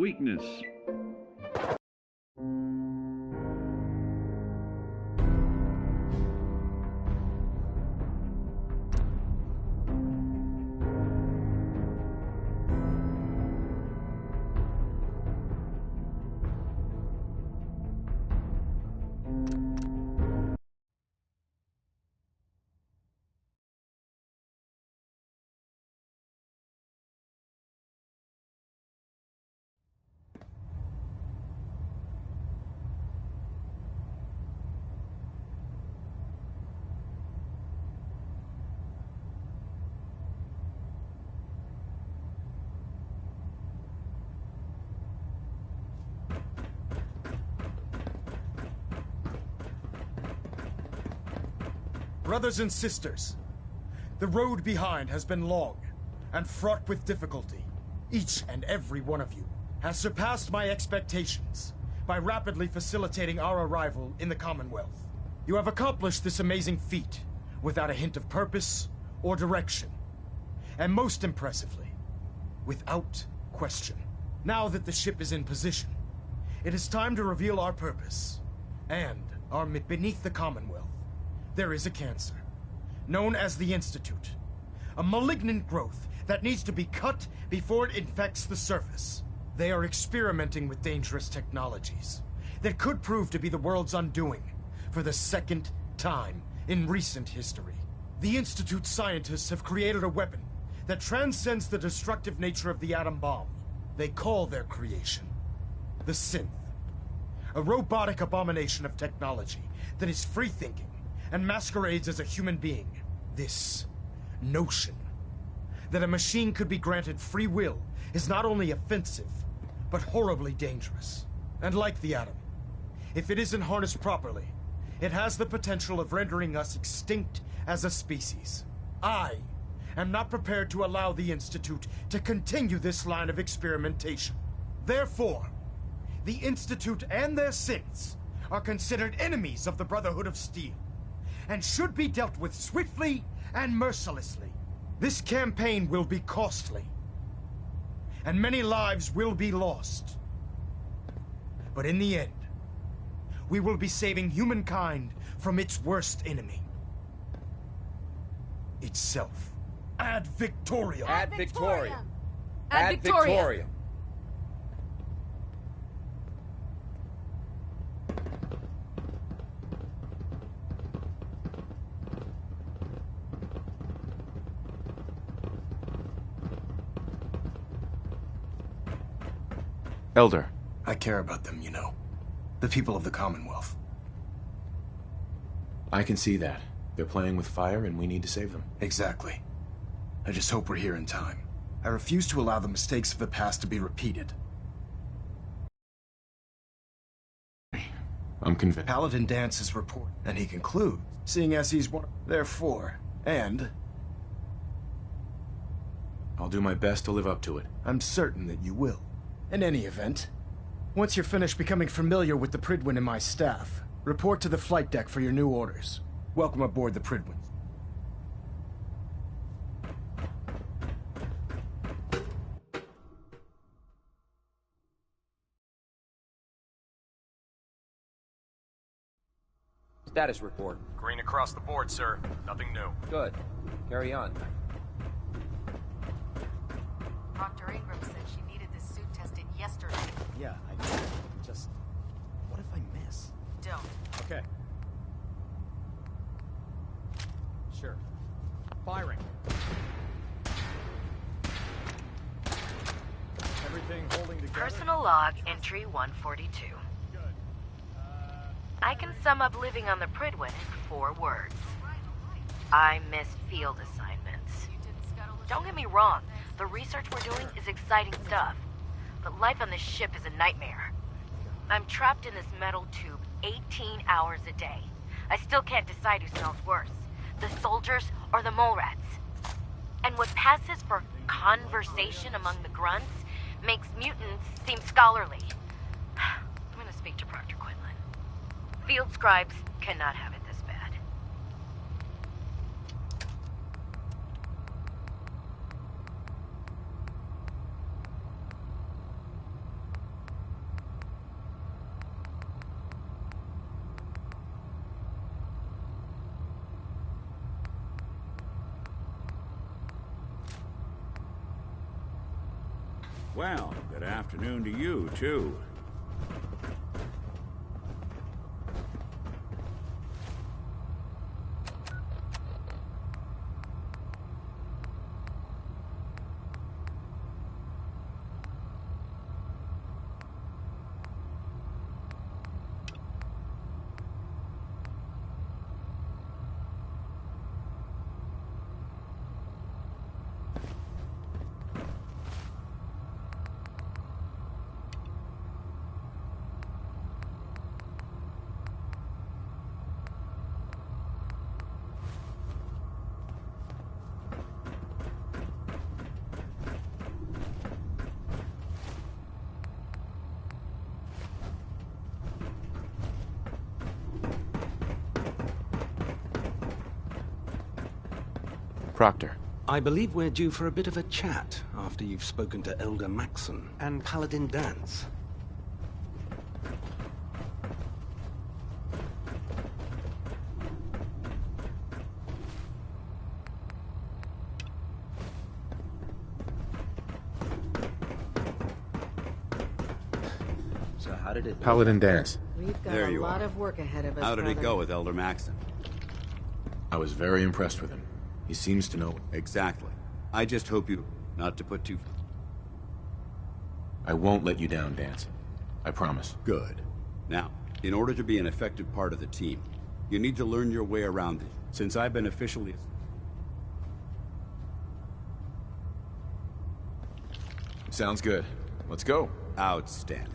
weakness. Brothers and sisters, the road behind has been long and fraught with difficulty. Each and every one of you has surpassed my expectations by rapidly facilitating our arrival in the Commonwealth. You have accomplished this amazing feat without a hint of purpose or direction, and most impressively, without question. Now that the ship is in position, it is time to reveal our purpose and our beneath the Commonwealth. There is a cancer, known as the Institute. A malignant growth that needs to be cut before it infects the surface. They are experimenting with dangerous technologies that could prove to be the world's undoing for the second time in recent history. The Institute scientists have created a weapon that transcends the destructive nature of the atom bomb. They call their creation the Synth, a robotic abomination of technology that is free-thinking and masquerades as a human being. This notion that a machine could be granted free will is not only offensive, but horribly dangerous. And like the atom, if it isn't harnessed properly, it has the potential of rendering us extinct as a species. I am not prepared to allow the Institute to continue this line of experimentation. Therefore, the Institute and their synths are considered enemies of the Brotherhood of Steel, and should be dealt with swiftly and mercilessly. This campaign will be costly, and many lives will be lost. But in the end, we will be saving humankind from its worst enemy. Itself. Ad Victoriam! Ad Victoriam! Ad Victoriam! Elder. I care about them, you know. The people of the Commonwealth. I can see that. They're playing with fire and we need to save them. Exactly. I just hope we're here in time. I refuse to allow the mistakes of the past to be repeated. I'm convinced. Paladin Dance's report, and he concludes, seeing as he's one. Therefore, and I'll do my best to live up to it. I'm certain that you will. In any event, once you're finished becoming familiar with the Pridwin and my staff, report to the flight deck for your new orders. Welcome aboard the Pridwin. Status report. Green across the board, sir. Nothing new. Good. Carry on. Dr. Ingram said she needed this suit tested yesterday. Yeah, I know. Just... what if I miss? Don't. Okay. Sure. Firing. Everything holding together? Personal log entry 142. Good. I can sum up living on the Pridwin in 4 words. I miss field assignments. Don't get me wrong, the research we're doing is exciting stuff, but life on this ship is a nightmare. I'm trapped in this metal tube 18 hours a day. I still can't decide who smells worse, the soldiers or the mole rats. And what passes for conversation among the grunts makes mutants seem scholarly. I'm gonna speak to Proctor Quinlan. Field scribes cannot have it this bad. Well, good afternoon to you, too. Proctor. I believe we're due for a bit of a chat after you've spoken to Elder Maxon and Paladin Dance. So how did it... Paladin Dance. We've got There a you lot are. of work ahead of us, How did it brother. go with Elder Maxon? I was very impressed with him. He seems to know. Exactly. I just hope you... not to put too... I won't let you down, Dance. I promise. Good. Now, in order to be an effective part of the team, you need to learn your way around it. Since I've been officially... Sounds good. Let's go. Outstanding.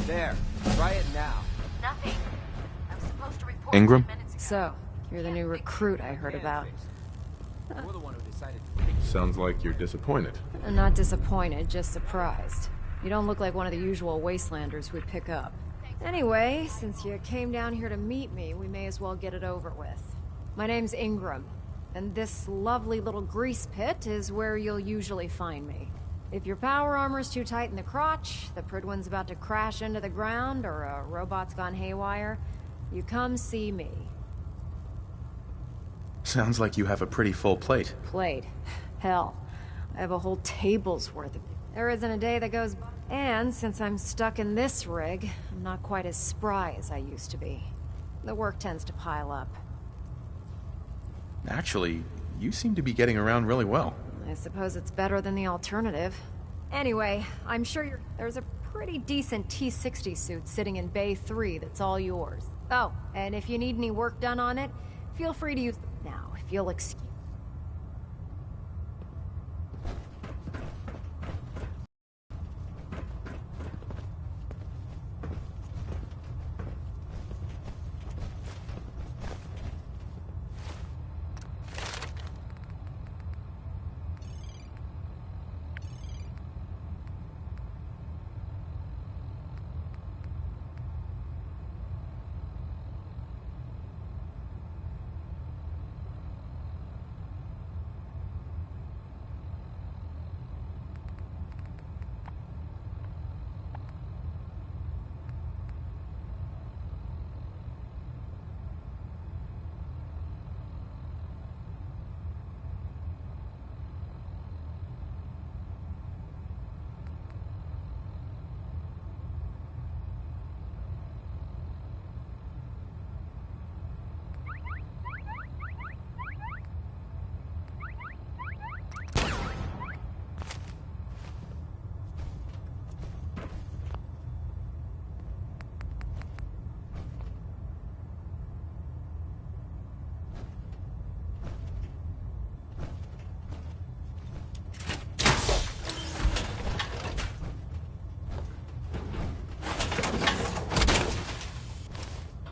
There. Try it now. Nothing. I'm supposed to report Ingram? 10 minutes ago. So, you're the new recruit I heard about. You're the one who decided to take... Sounds like you're disappointed. I'm not disappointed, just surprised. You don't look like one of the usual wastelanders we'd pick up. Anyway, since you came down here to meet me, we may as well get it over with. My name's Ingram, and this lovely little grease pit is where you'll usually find me. If your power armor's too tight in the crotch, the Pridwin's about to crash into the ground, or a robot's gone haywire, you come see me. Sounds like you have a pretty full plate. Plate. Hell, I have a whole table's worth of it. There isn't a day that goes by. And since I'm stuck in this rig, I'm not quite as spry as I used to be. The work tends to pile up. Actually, you seem to be getting around really well. I suppose it's better than the alternative. Anyway, I'm sure there's a pretty decent T-60 suit sitting in Bay 3 that's all yours. Oh, and if you need any work done on it, feel free to use... Now, if you'll excuse...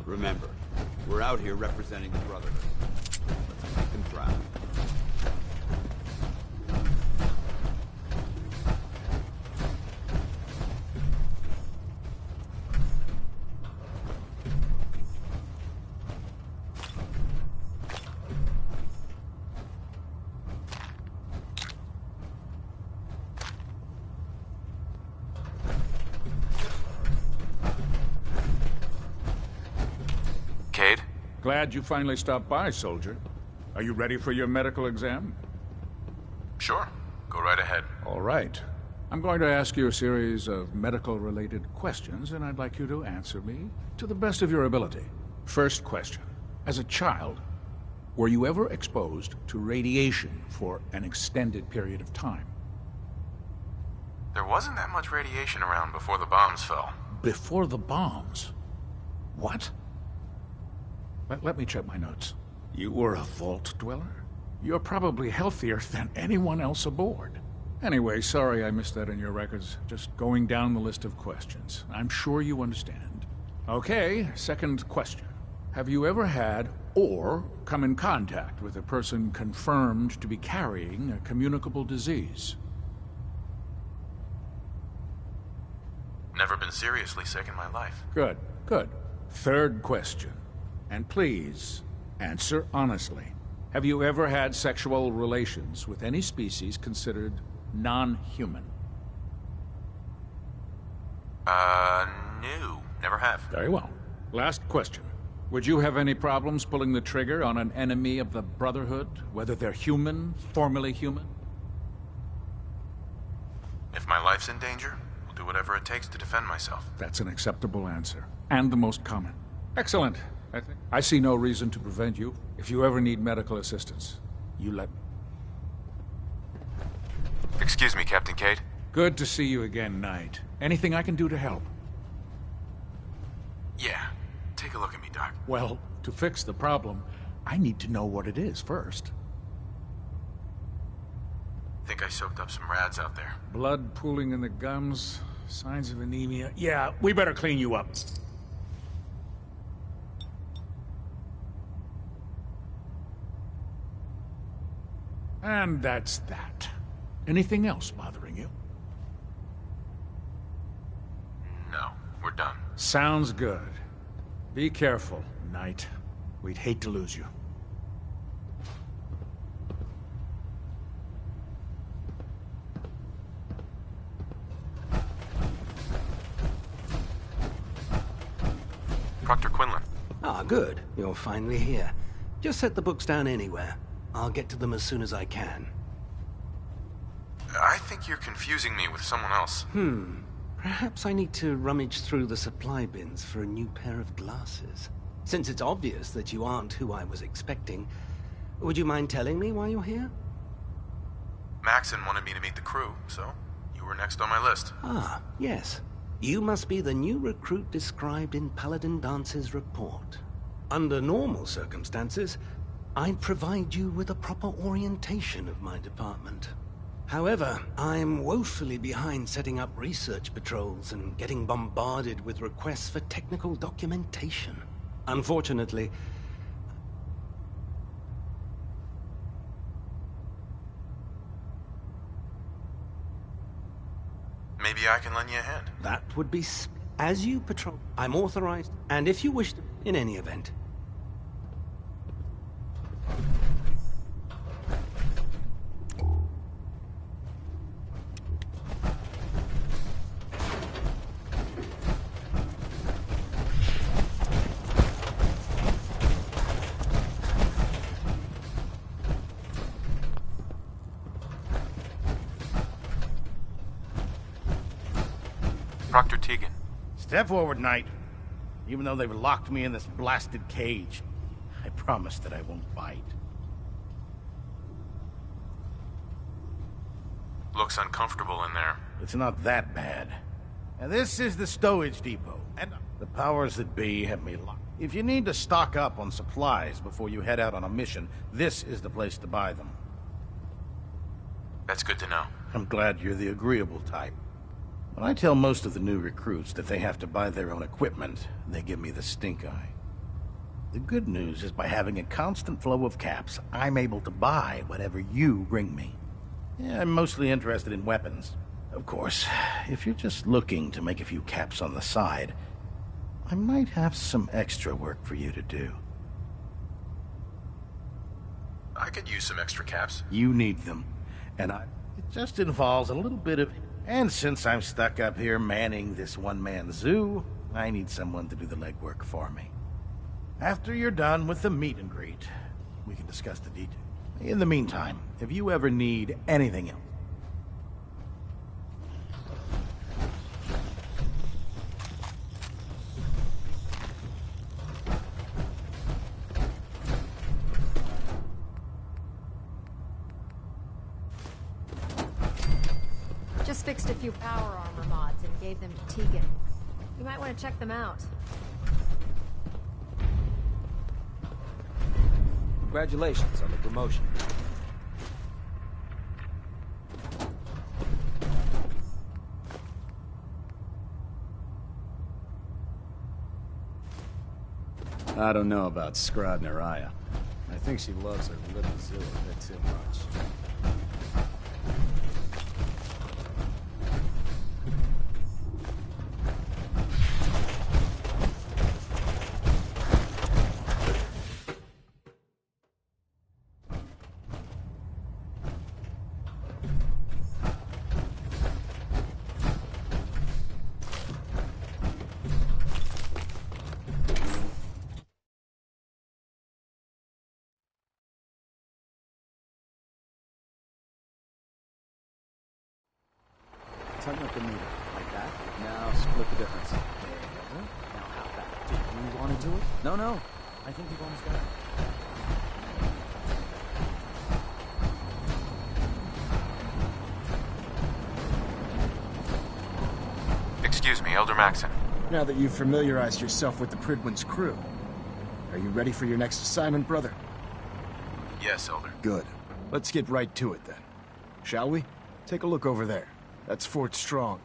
Remember, we're out here representing the Brotherhood. Let's make them proud. Glad you finally stopped by, soldier. Are you ready for your medical exam? Sure. Go right ahead. All right. I'm going to ask you a series of medical-related questions, and I'd like you to answer me to the best of your ability. First question. As a child, were you ever exposed to radiation for an extended period of time? There wasn't that much radiation around before the bombs fell. Before the bombs? What? Let me check my notes. You were a vault dweller? You're probably healthier than anyone else aboard. Anyway, sorry I missed that in your records. Just going down the list of questions. I'm sure you understand. Okay, second question. Have you ever had or come in contact with a person confirmed to be carrying a communicable disease? Never been seriously sick in my life. Good, good. Third question. And please, answer honestly. Have you ever had sexual relations with any species considered non-human? No. Never have. Very well. Last question. Would you have any problems pulling the trigger on an enemy of the Brotherhood, whether they're human, formerly human? If my life's in danger, I'll do whatever it takes to defend myself. That's an acceptable answer, and the most common. Excellent. I see no reason to prevent you. If you ever need medical assistance, you let me. Excuse me, Captain Cade. Good to see you again, Knight. Anything I can do to help? Yeah. Take a look at me, Doc. Well, to fix the problem, I need to know what it is first. Think I soaked up some rads out there. Blood pooling in the gums, signs of anemia. Yeah, we better clean you up. And that's that. Anything else bothering you? No, we're done. Sounds good. Be careful, Knight. We'd hate to lose you. Proctor Quinlan. Ah, good. You're finally here. Just set the books down anywhere. I'll get to them as soon as I can. I think you're confusing me with someone else. Perhaps I need to rummage through the supply bins for a new pair of glasses. Since it's obvious that you aren't who I was expecting, would you mind telling me why you're here? Maxon wanted me to meet the crew, so you were next on my list. Ah, yes. You must be the new recruit described in Paladin Dance's report. Under normal circumstances, I'd provide you with a proper orientation of my department. However, I'm woefully behind setting up research patrols and getting bombarded with requests for technical documentation. Unfortunately, Maybe I can lend you a hand. that would be as you patrol. I'm authorized, and if you wish to, in any event. Proctor Tegan. Step forward, Knight. Even though they've locked me in this blasted cage, I promise that I won't bite. Looks uncomfortable in there. It's not that bad. And this is the stowage depot, and the powers that be have me locked. If you need to stock up on supplies before you head out on a mission, this is the place to buy them. That's good to know. I'm glad you're the agreeable type. When I tell most of the new recruits that they have to buy their own equipment, they give me the stink eye. The good news is by having a constant flow of caps, I'm able to buy whatever you bring me. Yeah, I'm mostly interested in weapons. Of course, if you're just looking to make a few caps on the side, I might have some extra work for you to do. I could use some extra caps. You need them, and it just involves a little bit of... And since I'm stuck up here manning this one-man zoo, I need someone to do the legwork for me. After you're done with the meet and greet, we can discuss the details. In the meantime, if you ever need anything else, Just fixed a few power armor mods and gave them to Tegan. You might want to check them out. Congratulations on the promotion. I don't know about Scrod Naraya. I think she loves her little zoo a bit too much. Tighten up the meter. Like that? Now split the difference. There you go. Now how that? Do you want to do it? No. I think you've almost got it. Excuse me, Elder Maxon. Now that you've familiarized yourself with the Pridwin's crew, are you ready for your next assignment, brother? Yes, Elder. Good. Let's get right to it then. Shall we? Take a look over there. That's Fort Strong.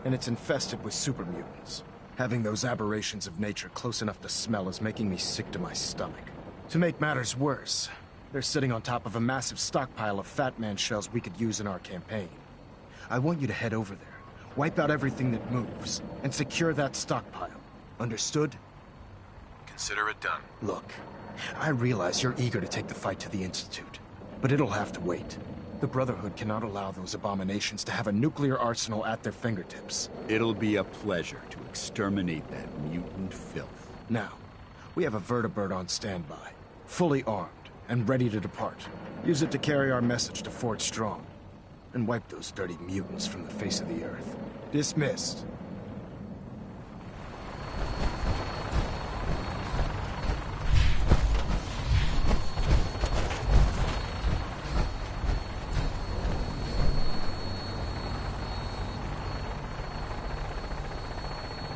And it's infested with super mutants. Having those aberrations of nature close enough to smell is making me sick to my stomach. To make matters worse, they're sitting on top of a massive stockpile of Fat Man shells we could use in our campaign. I want you to head over there, wipe out everything that moves, and secure that stockpile. Understood? Consider it done. Look, I realize you're eager to take the fight to the Institute, but it'll have to wait. The Brotherhood cannot allow those abominations to have a nuclear arsenal at their fingertips. It'll be a pleasure to exterminate that mutant filth. Now, we have a vertibird on standby, fully armed and ready to depart. Use it to carry our message to Fort Strong, and wipe those dirty mutants from the face of the earth. Dismissed.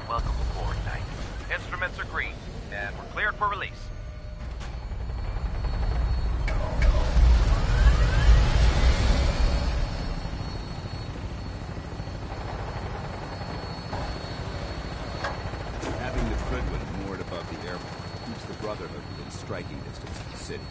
Welcome aboard, Knight. Instruments are green, and we're cleared for release. Having the Pridwin moored above the airport keeps the Brotherhood within striking distance of the city.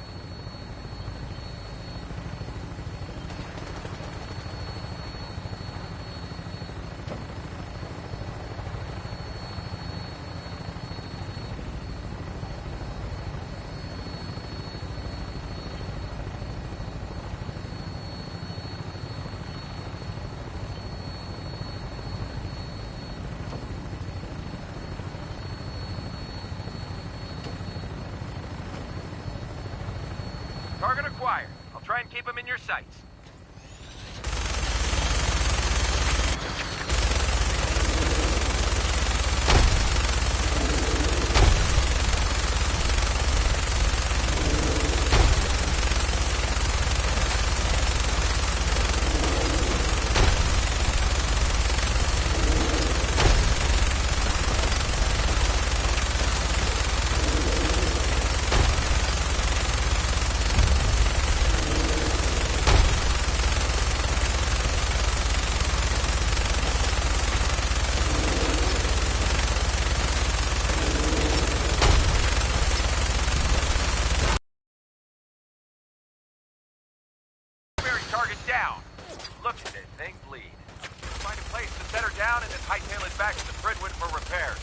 Target acquired. I'll try and keep him in your sights. Target down. Look at that thing bleed. Find a place to set her down and then hightail it back to the Pridwin for repairs.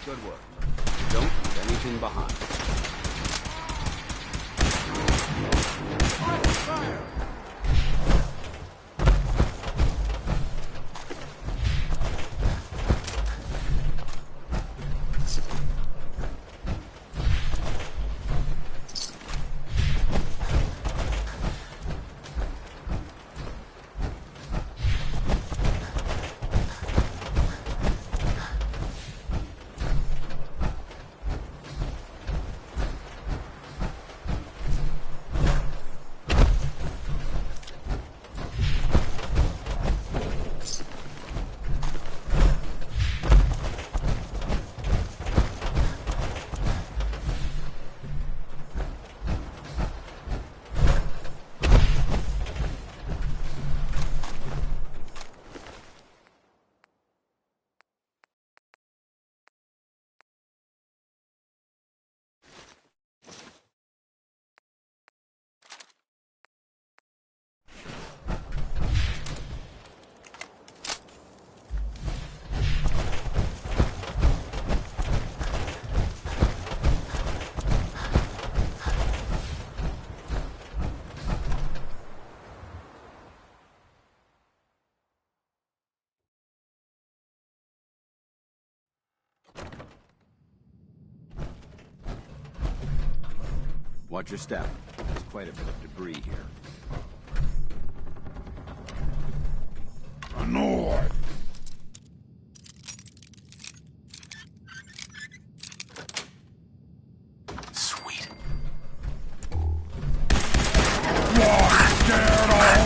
Good work. Don't leave anything behind. Fire! Watch your step. There's quite a bit of debris here. North! Sweet. Scared already?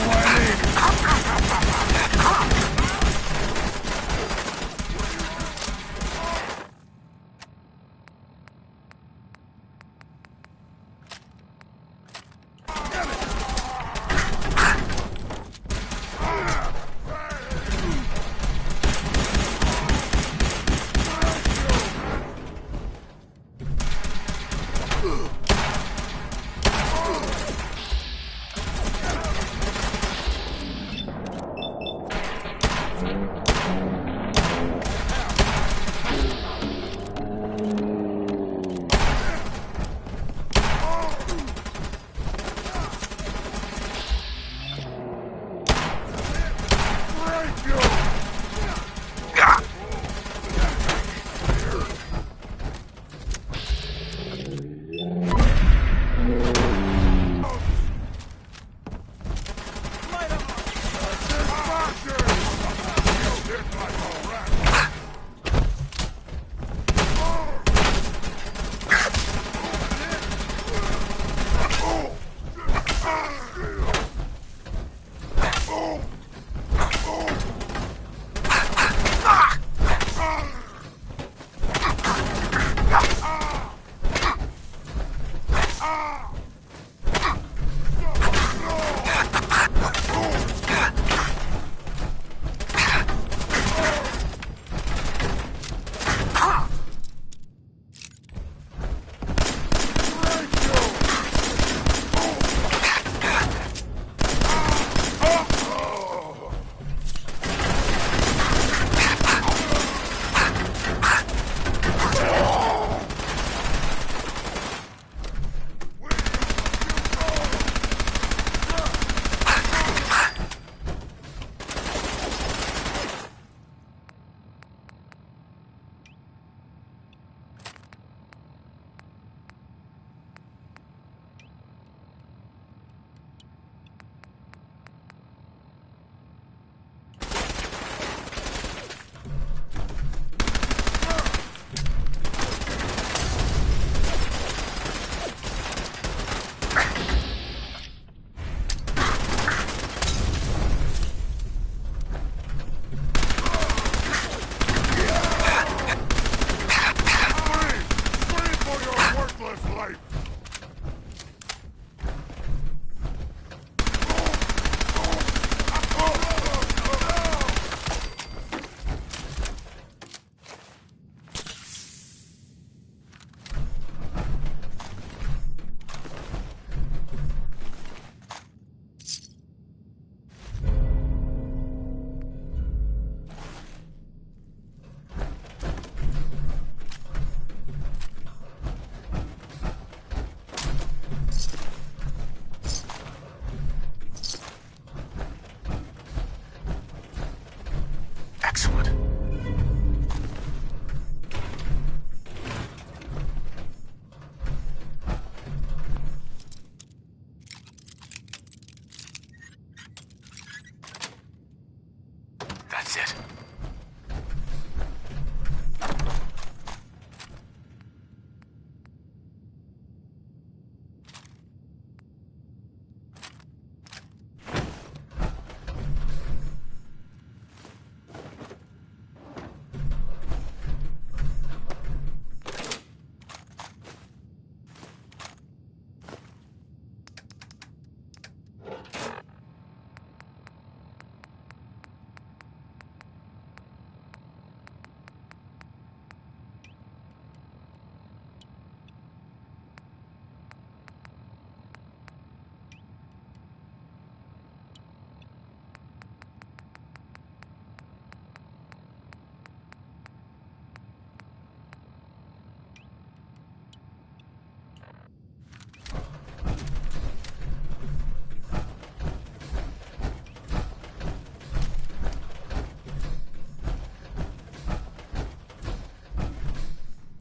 it.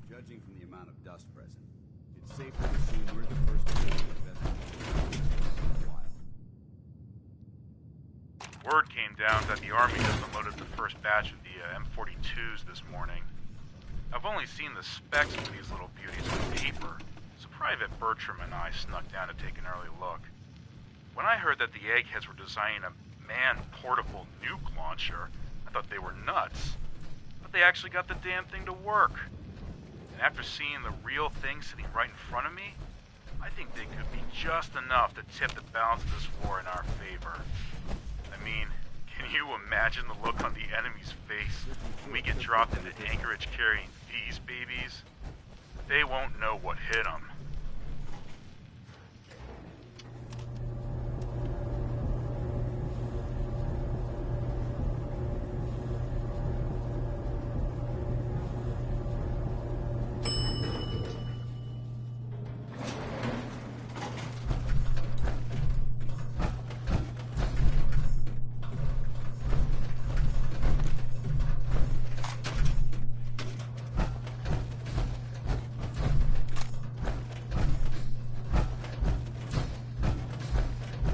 Judging from the amount of dust present, it's safe to assume we're the first to investigate in a while. Word came down that the Army has unloaded the first batch of the M42s this morning. I've only seen the specs of these little beauties on paper, so Private Bertram and I snuck down to take an early look. When I heard that the eggheads were designing a man-portable nuke launcher, I thought they were nuts. But they actually got the damn thing to work. And after seeing the real thing sitting right in front of me, I think they could be just enough to tip the balance of this war in our favor. I mean, can you imagine the look on the enemy's face when we get dropped into Anchorage carrying these babies? They won't know what hit them.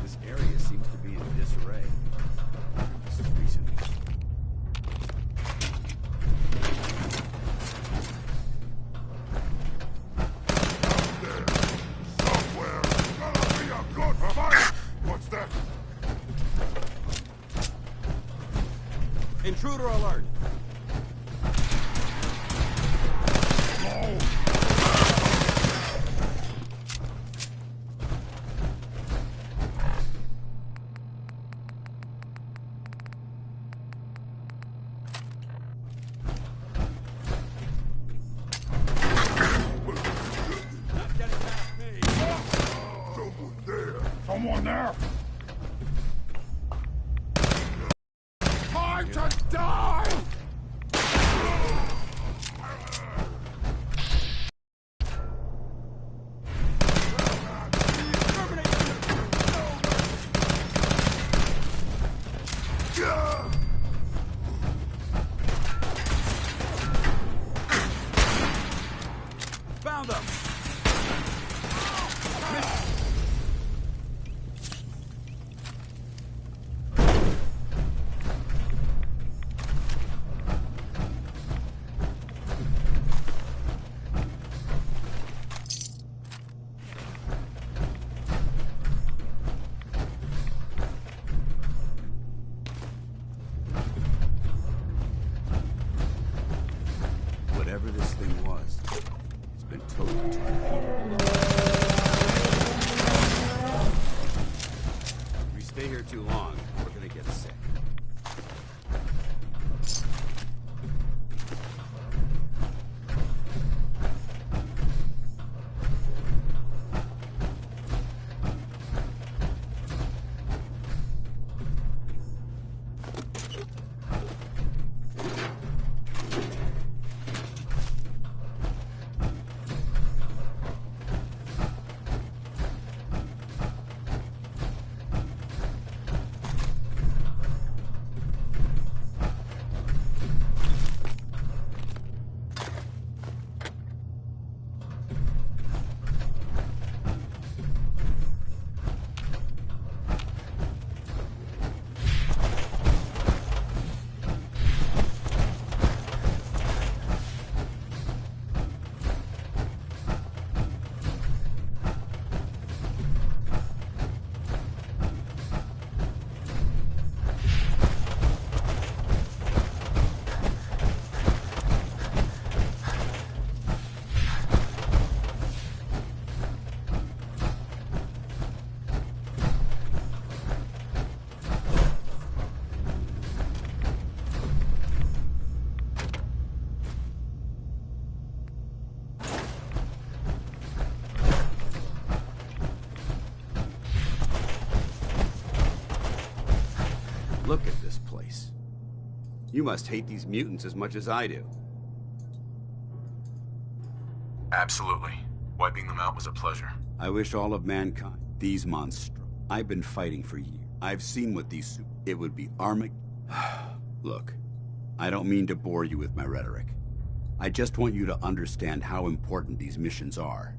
This area seems to be in disarray. Recently. Somewhere, gonna be a good fight! What's that? Intruder alert! Someone there! Time to die! Found them! Whatever this thing was, it's been totally torpedoed. If we stay here too long, we're gonna get sick. You must hate these mutants as much as I do. Absolutely. Wiping them out was a pleasure. I wish all of mankind, these monsters. I've been fighting for years. I've seen what these... It would be Armageddon. Look, I don't mean to bore you with my rhetoric. I just want you to understand how important these missions are.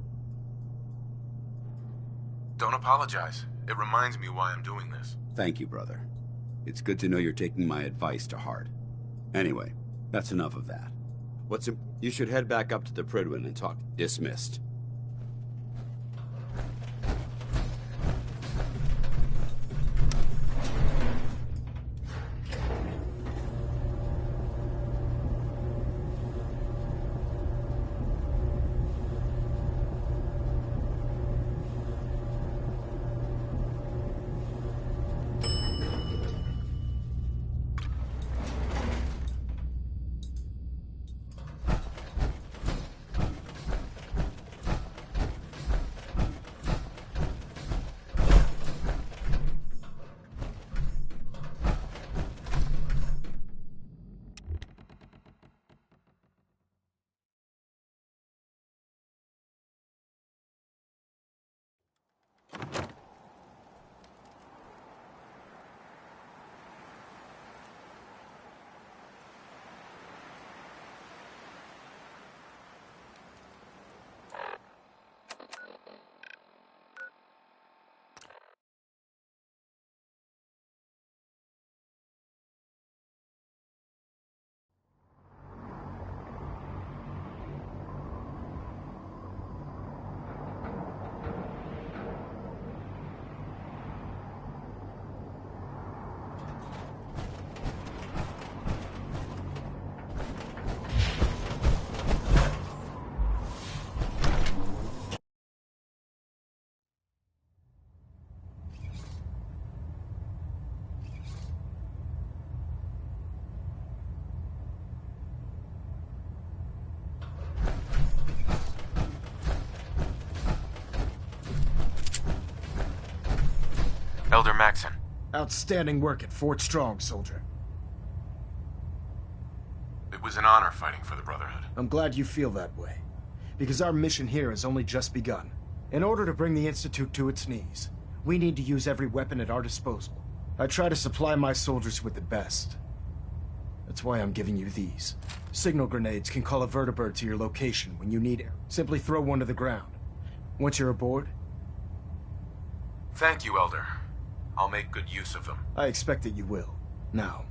Don't apologize. It reminds me why I'm doing this. Thank you, brother. It's good to know you're taking my advice to heart. Anyway, that's enough of that. You should head back up to the Prydwen and talk. Dismissed. Elder Maxon. Outstanding work at Fort Strong, soldier. It was an honor fighting for the Brotherhood. I'm glad you feel that way, because our mission here has only just begun. In order to bring the Institute to its knees, we need to use every weapon at our disposal. I try to supply my soldiers with the best. That's why I'm giving you these. Signal grenades can call a vertibird to your location when you need air. Simply throw one to the ground. Once you're aboard... Thank you, Elder. I'll make good use of them. I expect that you will. Now,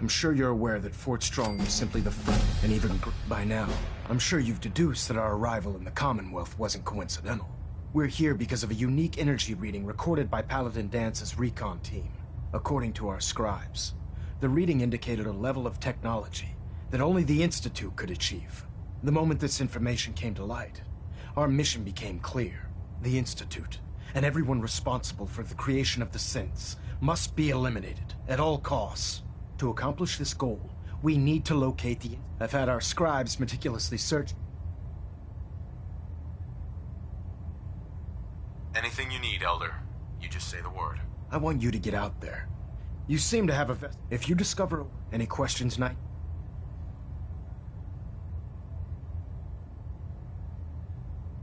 I'm sure you're aware that Fort Strong was simply the front, and even by now, I'm sure you've deduced that our arrival in the Commonwealth wasn't coincidental. We're here because of a unique energy reading recorded by Paladin Dance's recon team. According to our scribes, the reading indicated a level of technology that only the Institute could achieve. The moment this information came to light, our mission became clear. The Institute, and everyone responsible for the creation of the synths, must be eliminated at all costs. To accomplish this goal, we need to locate the... I've had our scribes meticulously search... Anything you need, Elder. You just say the word. I want you to get out there. You seem to have a vest. If you discover... Any questions, Knight?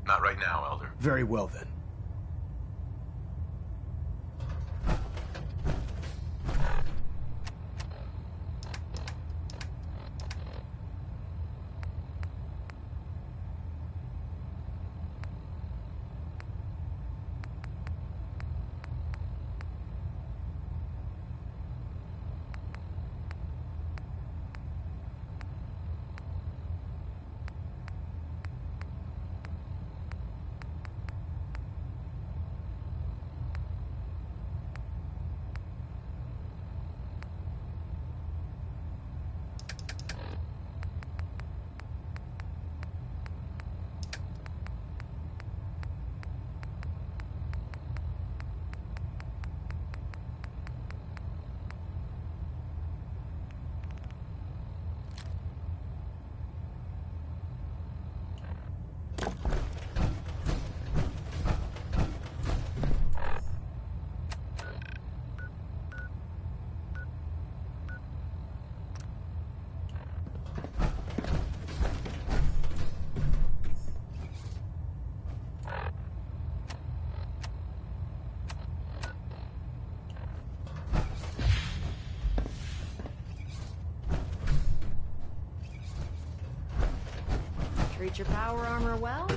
Not right now, Elder. Very well, then. Treat your power armor well.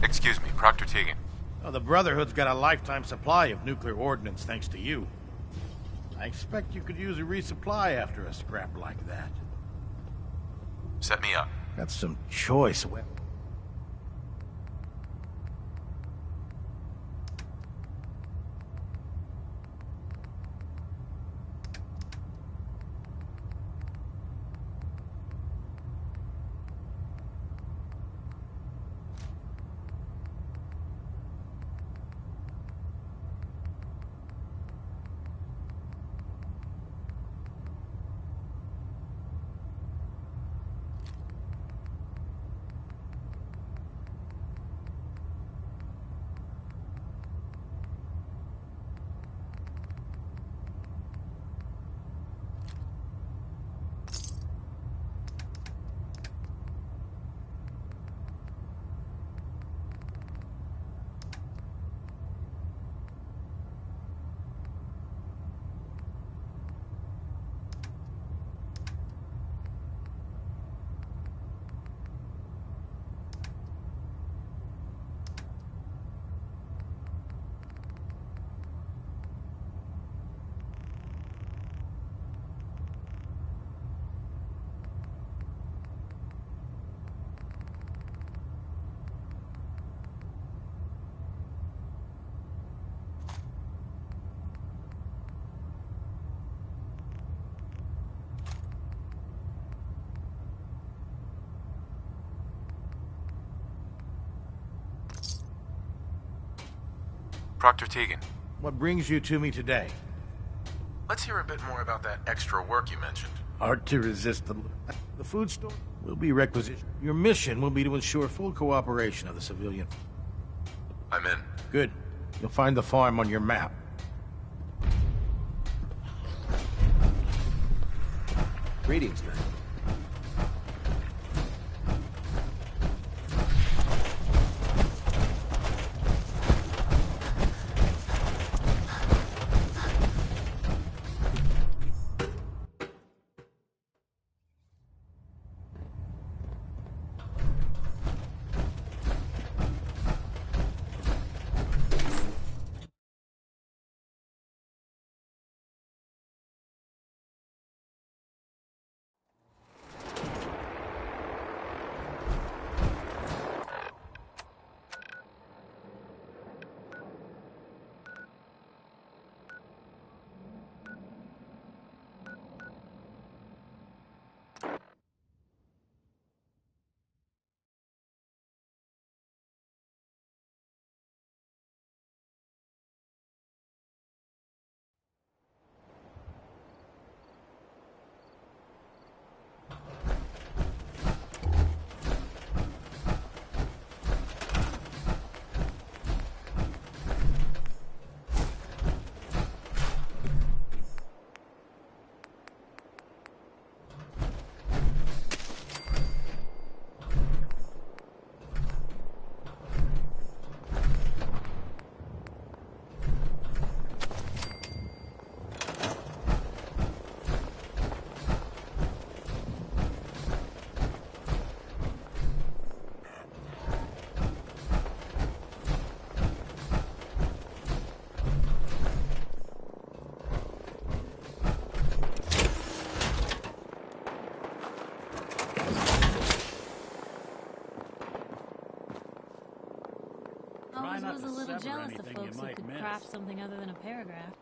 Excuse me, Proctor Tegan. Oh, the Brotherhood's got a lifetime supply of nuclear ordnance thanks to you. I expect you could use a resupply after a scrap like that. Set me up. That's some choice weapon. Proctor Tegan. What brings you to me today? Let's hear a bit more about that extra work you mentioned. Hard to resist the food store will be requisitioned. Your mission will be to ensure full cooperation of the civilian. I'm in. Good. You'll find the farm on your map. Greetings, man. Always was a little jealous of folks who could craft something other than a paragraph.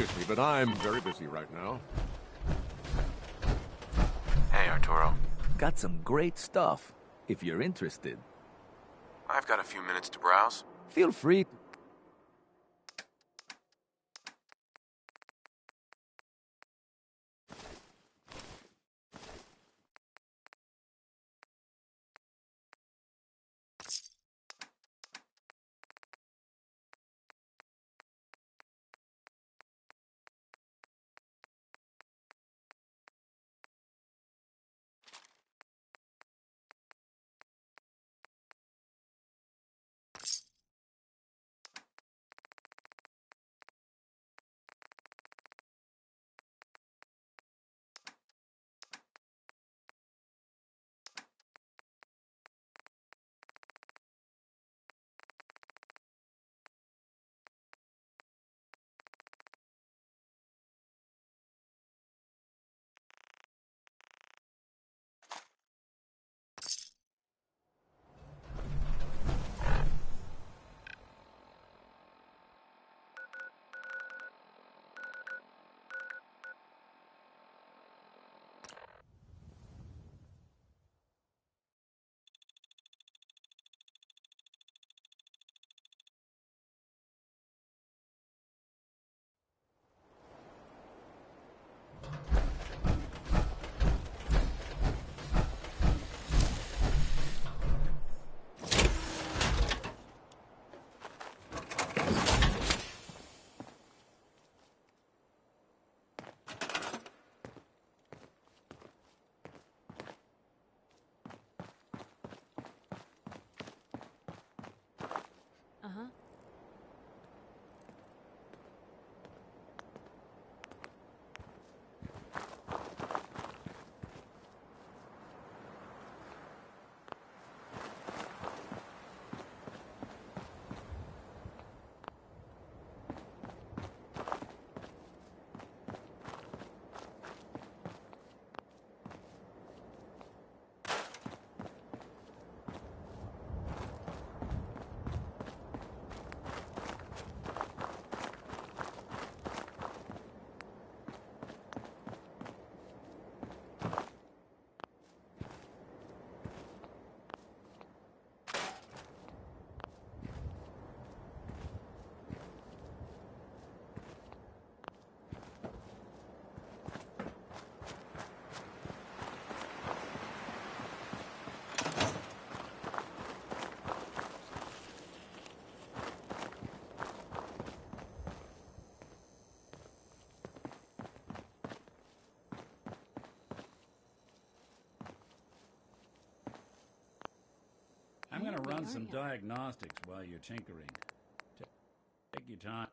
excuse me, but I'm very busy right now. Hey, Arturo. Got some great stuff, if you're interested. I've got a few minutes to browse. Feel free. Uh-huh. I'm going to run some diagnostics while you're tinkering. Take your time.